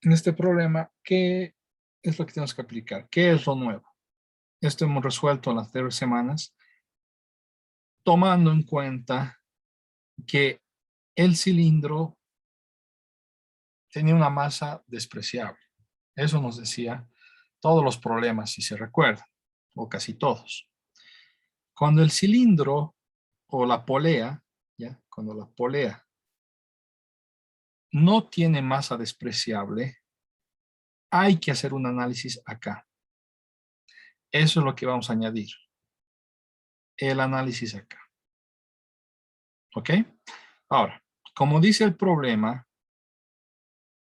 en este problema, ¿qué es lo que tenemos que aplicar? ¿Qué es lo nuevo? Esto hemos resuelto en las anteriores semanas, tomando en cuenta que el cilindro tenía una masa despreciable. Eso nos decía todos los problemas, si se recuerdan, o casi todos. Cuando el cilindro o la polea, ¿ya? Cuando la polea no tiene masa despreciable, hay que hacer un análisis acá. Eso es lo que vamos a añadir. El análisis acá. ¿Ok? Ahora, como dice el problema,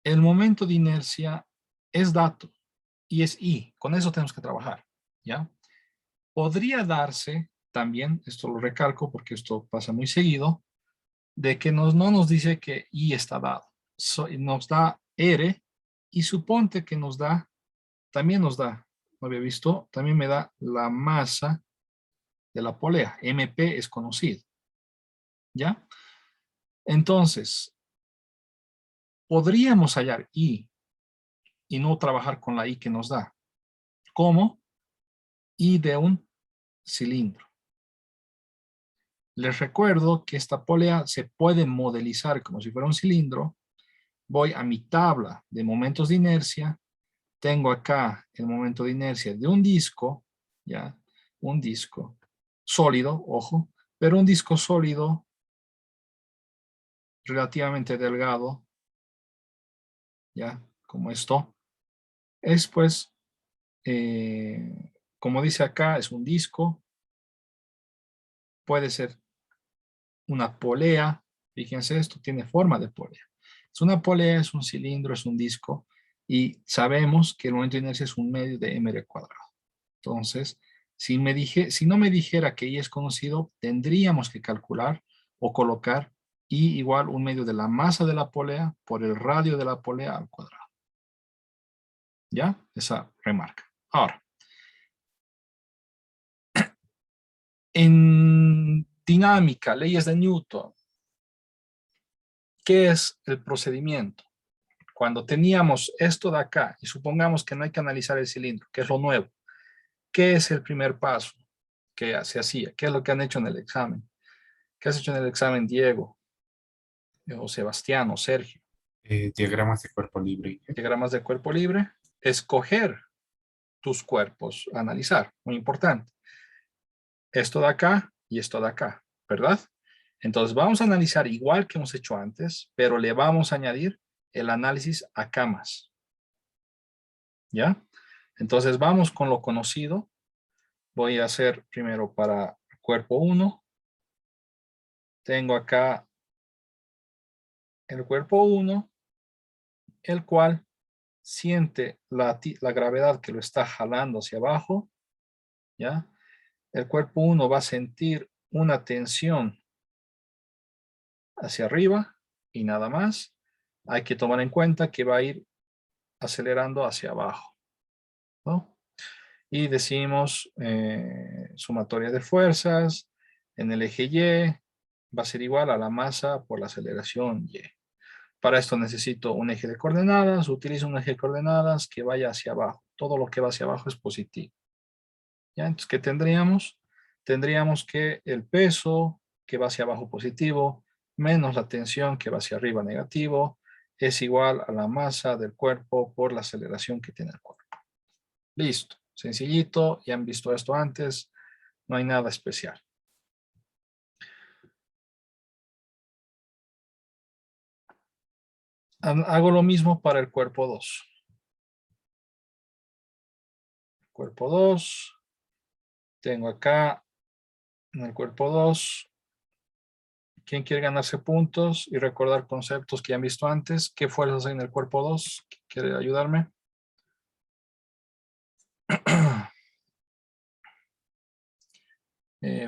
el momento de inercia es dato y es I. Con eso tenemos que trabajar. ¿Ya? Podría darse también, esto lo recalco porque esto pasa muy seguido, de que no nos dice que I está dado. Nos da R y suponte que nos da, también nos da, no había visto, también me da la masa de la polea. MP es conocido. ¿Ya? Entonces, podríamos hallar I y no trabajar con la I que nos da. ¿Cómo? I de un cilindro. Les recuerdo que esta polea se puede modelizar como si fuera un cilindro. Voy a mi tabla de momentos de inercia. Tengo acá el momento de inercia de un disco, ¿ya? Un disco sólido, ojo, pero un disco sólido relativamente delgado, ¿ya? Como esto. Es pues, como dice acá, es un disco. Puede ser una polea. Fíjense, esto tiene forma de polea. Es una polea, es un cilindro, es un disco. Y sabemos que el momento de inercia es un medio de mr cuadrado. Entonces, si no me dijera que I es conocido, tendríamos que calcular o colocar I igual un medio de la masa de la polea por el radio de la polea al cuadrado. ¿Ya? Esa remarca. Ahora, en dinámica, leyes de Newton, ¿qué es el procedimiento? Cuando teníamos esto de acá, y supongamos que no hay que analizar el cilindro, que es lo nuevo, ¿qué es el primer paso que se hacía? ¿Qué es lo que han hecho en el examen? ¿Qué has hecho en el examen, Diego, o Sebastián, o Sergio? Diagramas de cuerpo libre. Diagramas de cuerpo libre. Escoger tus cuerpos a analizar, muy importante. Esto de acá y esto de acá, ¿verdad? Entonces vamos a analizar igual que hemos hecho antes, pero le vamos a añadir el análisis a camas. ¿Ya? Entonces vamos con lo conocido. Voy a hacer primero para cuerpo 1. Tengo acá el cuerpo 1, el cual siente la gravedad que lo está jalando hacia abajo. ¿Ya? El cuerpo 1 va a sentir una tensión hacia arriba y nada más. Hay que tomar en cuenta que va a ir acelerando hacia abajo, ¿no? Y decimos sumatoria de fuerzas en el eje Y va a ser igual a la masa por la aceleración Y. Para esto necesito un eje de coordenadas. Utilizo un eje de coordenadas que vaya hacia abajo. Todo lo que va hacia abajo es positivo. ¿Ya? Entonces, ¿qué tendríamos? Tendríamos que el peso que va hacia abajo positivo menos la tensión que va hacia arriba negativo es igual a la masa del cuerpo por la aceleración que tiene el cuerpo. Listo. Sencillito. Ya han visto esto antes. No hay nada especial. Hago lo mismo para el cuerpo 2. Cuerpo 2. Tengo acá en el cuerpo 2. ¿Quién quiere ganarse puntos y recordar conceptos que ya han visto antes? ¿Qué fuerzas hay en el cuerpo 2? ¿Quiere ayudarme?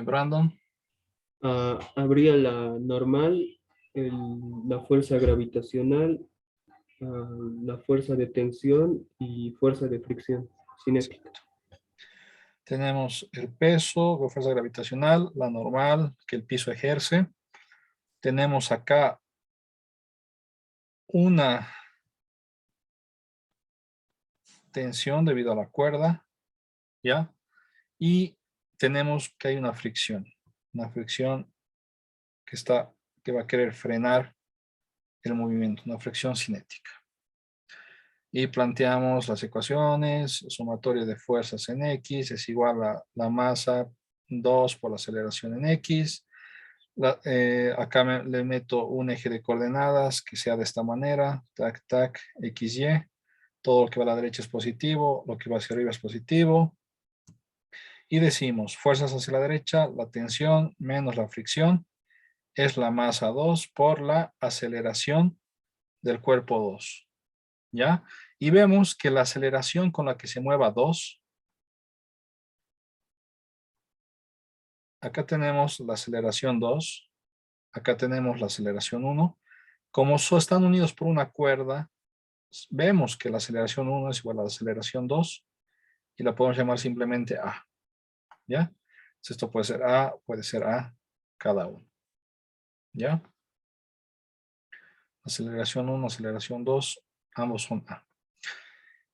Brandon. Habría la normal, la fuerza gravitacional, la fuerza de tensión y fuerza de fricción cinética. Tenemos el peso, la fuerza gravitacional, la normal que el piso ejerce. Tenemos acá una tensión debido a la cuerda, ¿ya? Y tenemos que hay una fricción que va a querer frenar el movimiento, una fricción cinética. Y planteamos las ecuaciones, sumatorio de fuerzas en X es igual a la masa 2 por la aceleración en X. Acá le meto un eje de coordenadas que sea de esta manera, tac, tac, X, Y. Todo lo que va a la derecha es positivo, lo que va hacia arriba es positivo. Y decimos, fuerzas hacia la derecha, la tensión menos la fricción es la masa 2 por la aceleración del cuerpo 2. ¿Ya? Y vemos que la aceleración con la que se mueva 2, acá tenemos la aceleración 2, acá tenemos la aceleración 1. Como están unidos por una cuerda, vemos que la aceleración 1 es igual a la aceleración 2 y la podemos llamar simplemente A. ¿Ya? Entonces esto puede ser A cada uno. ¿Ya? Aceleración 1, aceleración 2, ambos son A.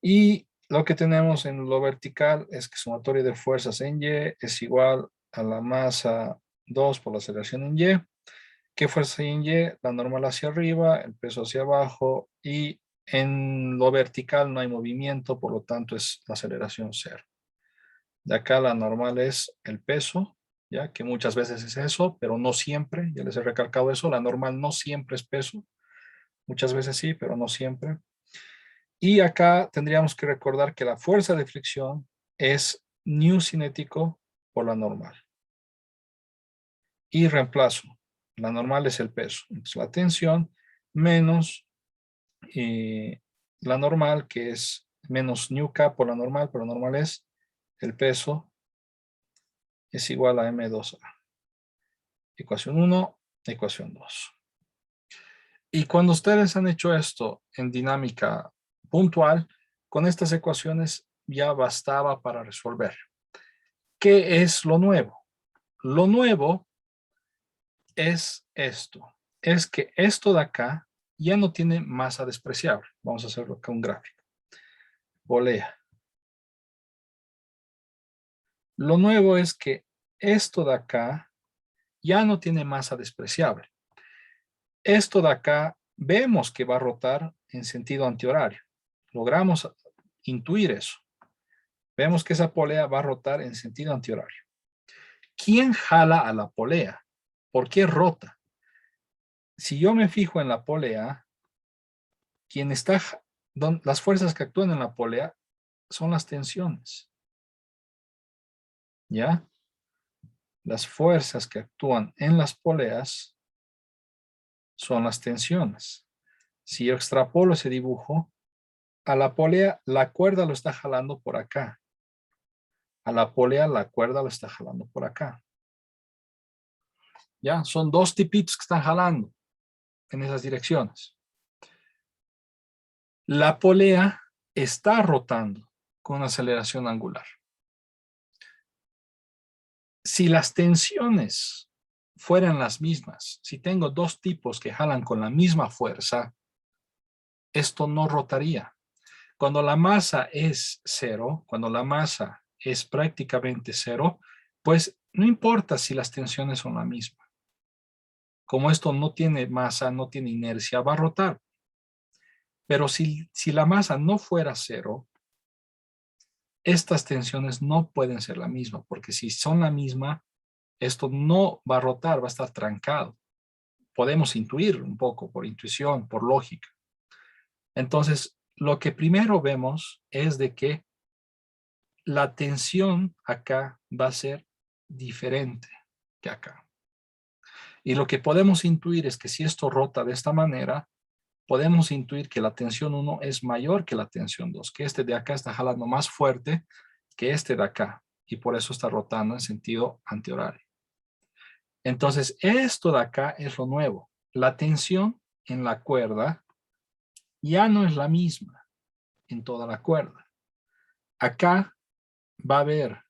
Y lo que tenemos en lo vertical es que sumatorio de fuerzas en Y es igual a la masa 2 por la aceleración en Y. ¿Qué fuerza hay en Y? La normal hacia arriba, el peso hacia abajo y en lo vertical no hay movimiento, por lo tanto es la aceleración 0. De acá la normal es el peso, ya que muchas veces es eso, pero no siempre. Ya les he recalcado eso, la normal no siempre es peso. Muchas veces sí, pero no siempre. Y acá tendríamos que recordar que la fuerza de fricción es nu cinético por la normal. Y reemplazo. La normal es el peso. Entonces la tensión menos la normal, que es menos nu K por la normal, pero normal es el peso, es igual a M2A. Ecuación 1, ecuación 2. Y cuando ustedes han hecho esto en dinámica puntual, con estas ecuaciones ya bastaba para resolver. ¿Qué es lo nuevo? Lo nuevo es esto. Es que esto de acá ya no tiene masa despreciable. Vamos a hacerlo acá un gráfico. Polea. Lo nuevo es que esto de acá ya no tiene masa despreciable. Esto de acá vemos que va a rotar en sentido antihorario. Logramos intuir eso. Vemos que esa polea va a rotar en sentido antihorario. ¿Quién jala a la polea? ¿Por qué rota? Si yo me fijo en la polea, las fuerzas que actúan en la polea son las tensiones. ¿Ya? Las fuerzas que actúan en las poleas son las tensiones. Si yo extrapolo ese dibujo, a la polea la cuerda lo está jalando por acá. A la polea la cuerda lo está jalando por acá. ¿Ya? Son dos tipitos que están jalando en esas direcciones. La polea está rotando con aceleración angular. Si las tensiones fueran las mismas, si tengo dos tipos que jalan con la misma fuerza, esto no rotaría. Cuando la masa es cero, cuando la masa es prácticamente cero, pues no importa si las tensiones son la misma. Como esto no tiene masa, no tiene inercia, va a rotar. Pero si la masa no fuera cero, estas tensiones no pueden ser la misma, porque si son la misma, esto no va a rotar, va a estar trancado. Podemos intuir un poco por intuición, por lógica. Entonces, lo que primero vemos es de que la tensión acá va a ser diferente que acá. Y lo que podemos intuir es que si esto rota de esta manera, podemos intuir que la tensión 1 es mayor que la tensión 2, que este de acá está jalando más fuerte que este de acá, y por eso está rotando en sentido antihorario. Entonces, esto de acá es lo nuevo. La tensión en la cuerda ya no es la misma en toda la cuerda. Acá va a haber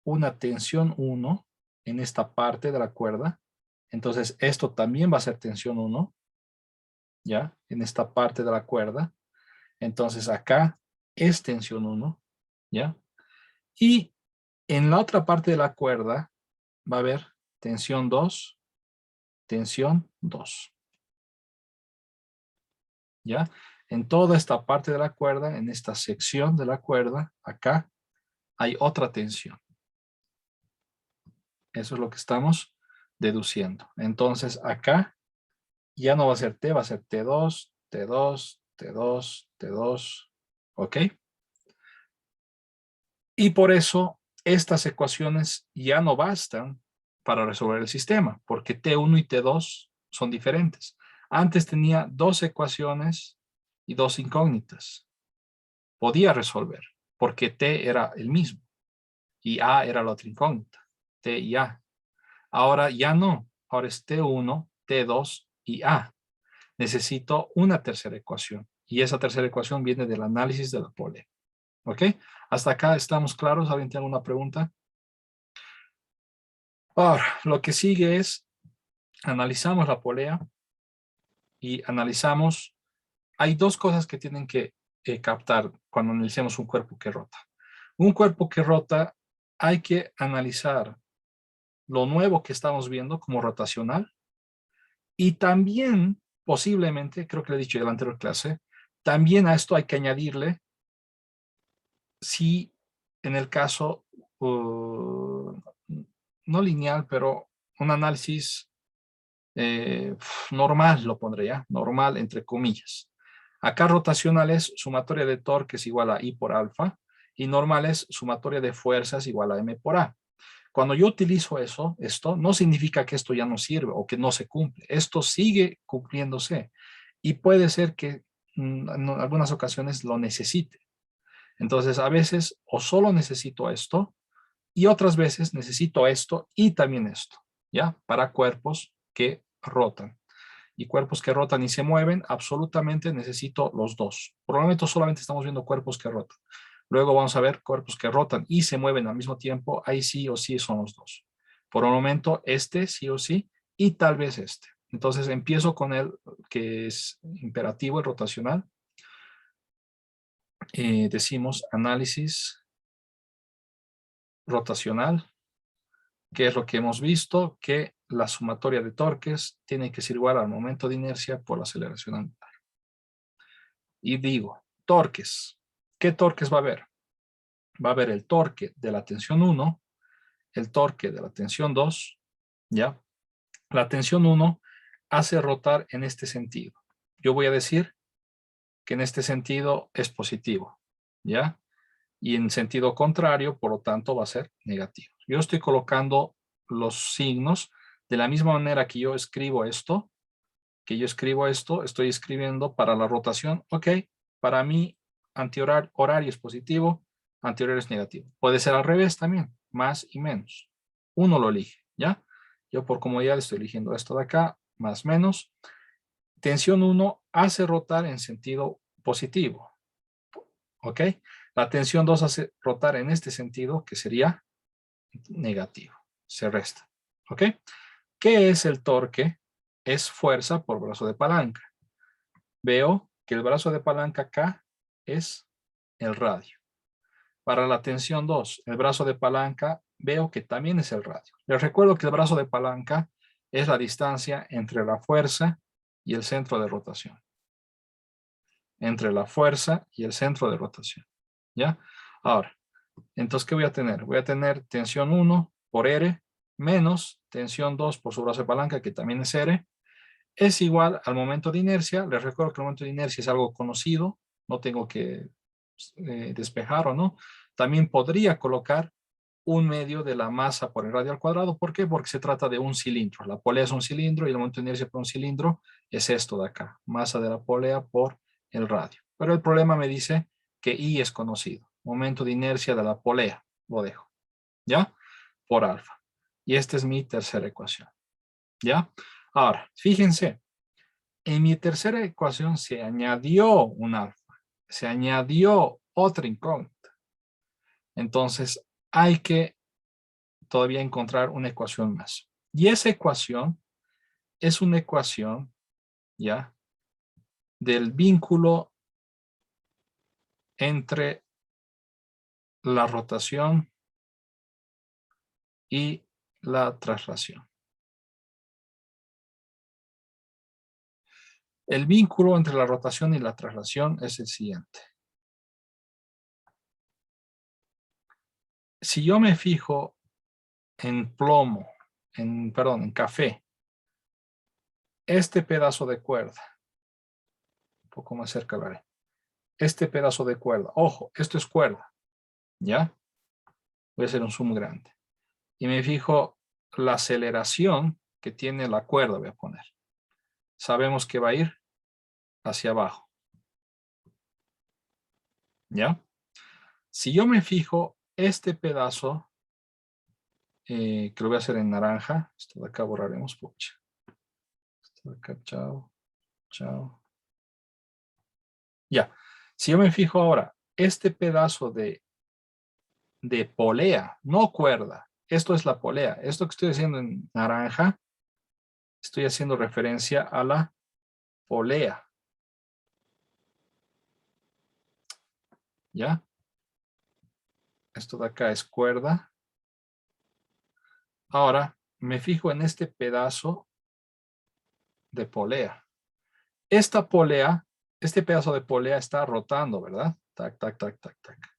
una tensión 1 en esta parte de la cuerda. Entonces, esto también va a ser tensión 1, ¿ya? En esta parte de la cuerda. Entonces, acá, es tensión 1, ¿ya? Y en la otra parte de la cuerda va a haber tensión 2, ¿ya? En toda esta parte de la cuerda, en esta sección de la cuerda, acá, hay otra tensión. Eso es lo que estamos deduciendo. Entonces, acá ya no va a ser T, va a ser T2, T2, T2, T2, ¿ok? Y por eso estas ecuaciones ya no bastan para resolver el sistema, porque T1 y T2 son diferentes. Antes tenía dos ecuaciones y dos incógnitas. Podía resolver, porque T era el mismo y A era la otra incógnita, T y A. Ahora ya no, ahora es T1, T2 y A. Necesito una tercera ecuación y esa tercera ecuación viene del análisis de la polea. ¿Ok? Hasta acá estamos claros. ¿Alguien tiene alguna pregunta? Ahora, lo que sigue es, analizamos la polea y analizamos, hay dos cosas que tienen que captar cuando analicemos un cuerpo que rota. Un cuerpo que rota, hay que analizar lo nuevo que estamos viendo como rotacional y también, posiblemente, creo que le he dicho en la anterior clase, también a esto hay que añadirle si en el caso no lineal, pero un análisis normal, lo pondré ya, normal entre comillas. Acá rotacional es sumatoria de torques igual a I por alfa y normal es sumatoria de fuerzas igual a M por A. Cuando yo utilizo esto no significa que esto ya no sirve o que no se cumple. Esto sigue cumpliéndose y puede ser que en algunas ocasiones lo necesite. Entonces, a veces o solo necesito esto y otras veces necesito esto y también esto, ¿ya? Para cuerpos que rotan. Y cuerpos que rotan y se mueven, absolutamente necesito los dos. Por el momento solamente estamos viendo cuerpos que rotan. Luego vamos a ver cuerpos que rotan y se mueven al mismo tiempo. Ahí sí o sí son los dos. Por el momento este sí o sí y tal vez este. Entonces empiezo con el que es imperativo, el rotacional. Decimos análisis rotacional, que es lo que hemos visto, que la sumatoria de torques tiene que ser igual al momento de inercia por la aceleración angular. Y digo, torques. ¿Qué torques va a haber? Va a haber el torque de la tensión 1, el torque de la tensión 2, ¿ya? La tensión 1 hace rotar en este sentido. Yo voy a decir que en este sentido es positivo, ¿ya? Y en sentido contrario, por lo tanto, va a ser negativo. Yo estoy colocando los signos de la misma manera que yo escribo esto, estoy escribiendo para la rotación, ok, para mí antihorario es positivo, antihorario es negativo. Puede ser al revés también, más y menos. Uno lo elige, ¿ya? Yo por comodidad estoy eligiendo esto de acá, más menos. Tensión 1 hace rotar en sentido positivo, ¿ok? La tensión 2 hace rotar en este sentido, que sería negativo, se resta, ¿ok? ¿Qué es el torque? Es fuerza por brazo de palanca. Veo que el brazo de palanca acá es el radio. Para la tensión 2, el brazo de palanca veo que también es el radio. Les recuerdo que el brazo de palanca es la distancia entre la fuerza y el centro de rotación. Entre la fuerza y el centro de rotación. ¿Ya? Ahora, entonces, ¿qué voy a tener? Voy a tener tensión 1 por R menos tensión 2 por su brazo de palanca, que también es R, es igual al momento de inercia. Les recuerdo que el momento de inercia es algo conocido, no tengo que despejar o no. También podría colocar un medio de la masa por el radio al cuadrado. ¿Por qué? Porque se trata de un cilindro. La polea es un cilindro y el momento de inercia por un cilindro es esto de acá. Masa de la polea por el radio. Pero el problema me dice que I es conocido. Momento de inercia de la polea. Lo dejo. ¿Ya? Por alfa. Y esta es mi tercera ecuación. ¿Ya? Ahora, fíjense. En mi tercera ecuación se añadió un alfa. Se añadió otra incógnita. Entonces, hay que todavía encontrar una ecuación más. Y esa ecuación es una ecuación, ¿ya? Del vínculo entre la rotación y la traslación. El vínculo entre la rotación y la traslación es el siguiente. Si yo me fijo en plomo, en café, este pedazo de cuerda, un poco más cerca lo haré, este pedazo de cuerda, ojo, esto es cuerda, ¿ya? Voy a hacer un zoom grande. Y me fijo la aceleración que tiene la cuerda, voy a poner. Sabemos que va a ir hacia abajo, ¿ya? Si yo me fijo este pedazo, que lo voy a hacer en naranja, esto de acá borraremos, pucha. Esto de acá, chao, chao. Ya, si yo me fijo ahora, este pedazo de polea, no cuerda, esto es la polea. Esto que estoy haciendo en naranja, estoy haciendo referencia a la polea. ¿Ya? Esto de acá es cuerda. Ahora me fijo en este pedazo de polea. Esta polea, este pedazo de polea está rotando, ¿verdad? Tac, tac, tac, tac, tac.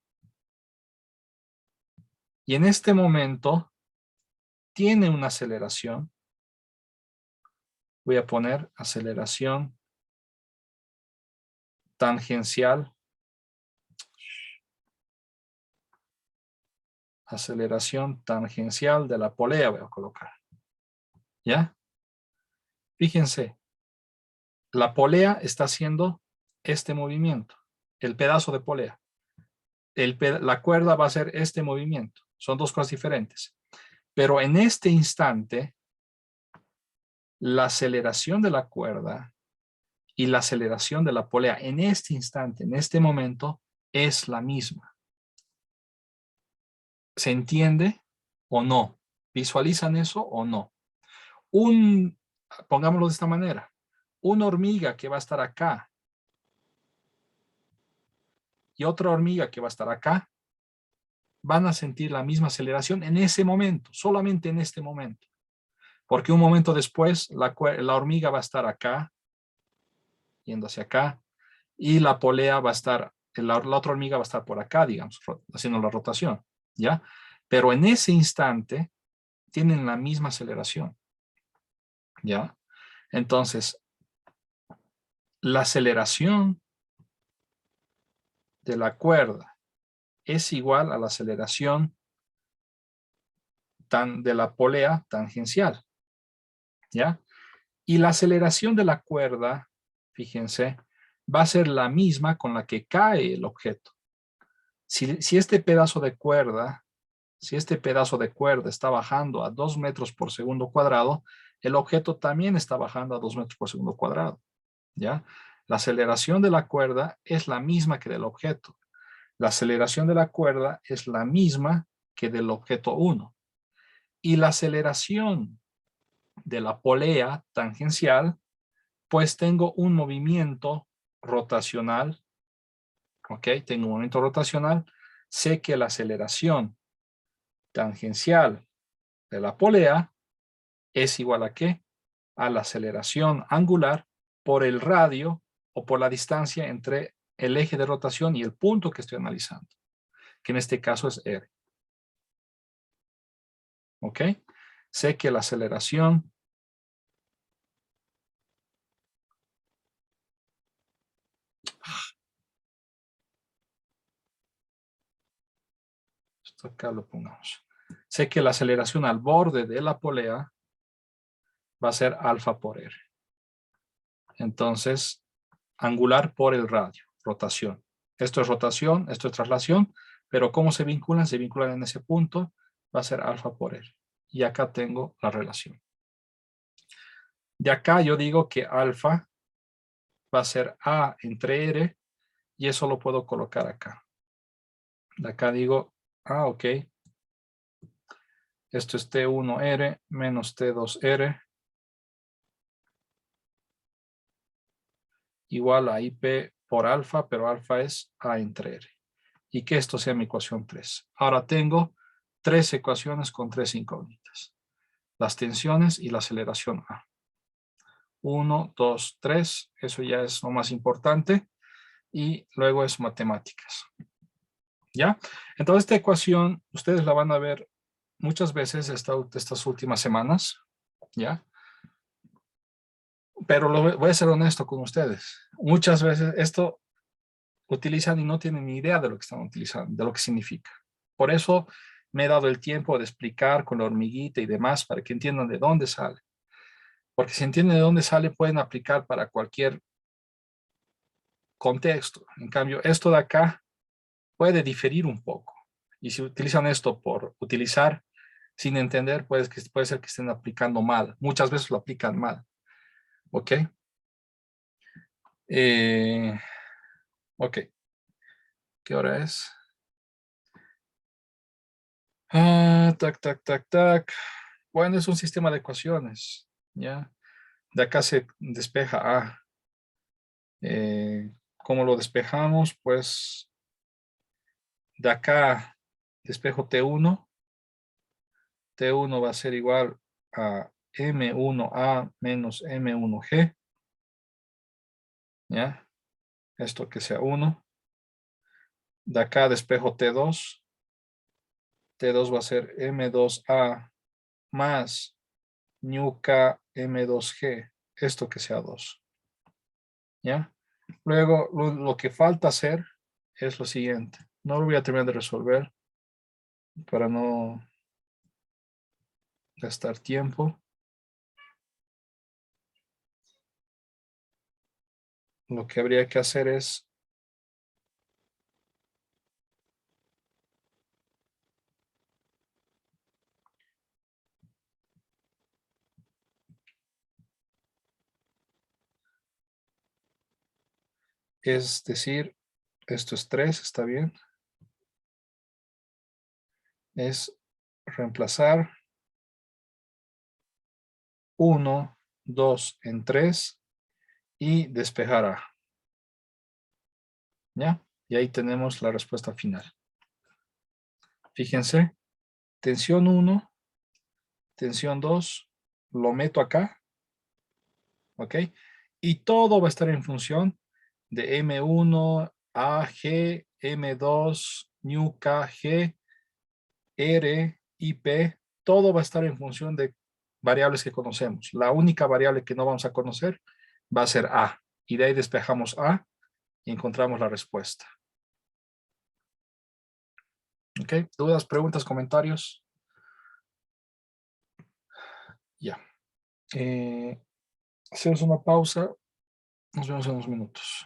Y en este momento tiene una aceleración. Voy a poner aceleración tangencial. Aceleración tangencial de la polea voy a colocar. ¿Ya? Fíjense, la polea está haciendo este movimiento, el pedazo de polea. La cuerda va a hacer este movimiento. Son dos cosas diferentes. Pero en este instante, la aceleración de la cuerda y la aceleración de la polea en este instante, en este momento, es la misma. ¿Se entiende o no? ¿Visualizan eso o no? Pongámoslo de esta manera. Una hormiga que va a estar acá y otra hormiga que va a estar acá van a sentir la misma aceleración en ese momento, solamente en este momento. Porque un momento después la hormiga va a estar acá, yendo hacia acá, y la polea va a estar, la otra hormiga va a estar por acá, digamos, haciendo la rotación, ¿ya? Pero en ese instante tienen la misma aceleración, ¿ya? Entonces, la aceleración de la cuerda es igual a la aceleración de la polea tangencial, ¿ya? Y la aceleración de la cuerda, fíjense, va a ser la misma con la que cae el objeto. Si este pedazo de cuerda está bajando a 2 metros por segundo cuadrado, el objeto también está bajando a 2 metros por segundo cuadrado, ¿ya? La aceleración de la cuerda es la misma que del objeto. La aceleración de la cuerda es la misma que del objeto 1. Y la aceleración de la polea tangencial, pues tengo un movimiento rotacional, ¿ok? Tengo un movimiento rotacional. Sé que la aceleración tangencial de la polea es igual a ¿qué? A la aceleración angular por el radio o por la distancia entre el eje de rotación y el punto que estoy analizando, que en este caso es R. ¿Ok? Sé que la aceleración esto acá lo pongamos. Sé que la aceleración al borde de la polea va a ser alfa por R. Entonces, angular por el radio, rotación. Esto es rotación, esto es traslación, pero ¿cómo se vinculan? Se vinculan en ese punto, va a ser alfa por R. Y acá tengo la relación. De acá yo digo que alfa va a ser A entre R y eso lo puedo colocar acá. De acá digo, ok. Esto es T1R menos T2R igual a IP por alfa, pero alfa es A entre R. Y que esto sea mi ecuación 3. Ahora tengo 3 ecuaciones con 3 incógnitas. Las tensiones y la aceleración A. 1, 2, 3. Eso ya es lo más importante. Y luego es matemáticas. ¿Ya? Entonces esta ecuación, ustedes la van a ver muchas veces estas últimas semanas. ¿Ya? Pero voy a ser honesto con ustedes. Muchas veces esto utilizan y no tienen ni idea de lo que están utilizando, de lo que significa. Por eso me he dado el tiempo de explicar con la hormiguita y demás para que entiendan de dónde sale. Porque si entienden de dónde sale, pueden aplicar para cualquier contexto. En cambio, esto de acá puede diferir un poco. Y si utilizan esto por utilizar sin entender, puede ser que estén aplicando mal. Muchas veces lo aplican mal. ¿Ok? Ok. ¿Qué hora es? Tac, tac, tac, tac. Bueno, es un sistema de ecuaciones. ¿Ya? De acá se despeja A. ¿Cómo lo despejamos? Pues de acá despejo T1. T1 va a ser igual a M1A menos M1G. ¿Ya? Esto que sea 1. De acá despejo T2. T2 va a ser M2A más ñuca M2G. Esto que sea 2. ¿Ya? Luego, lo que falta hacer es lo siguiente. No lo voy a terminar de resolver para no gastar tiempo. Lo que habría que hacer es decir, esto es 3, está bien. Es reemplazar 1, 2 en 3 y despejar A. ¿Ya? Y ahí tenemos la respuesta final. Fíjense, tensión 1, tensión 2, lo meto acá, ¿ok? Y todo va a estar en función de M1, AG, M2, nu KG, R, IP, todo va a estar en función de variables que conocemos. La única variable que no vamos a conocer va a ser A. Y de ahí despejamos A y encontramos la respuesta. ¿Ok? ¿Dudas, preguntas, comentarios? Ya. Hacemos una pausa. Nos vemos en unos minutos.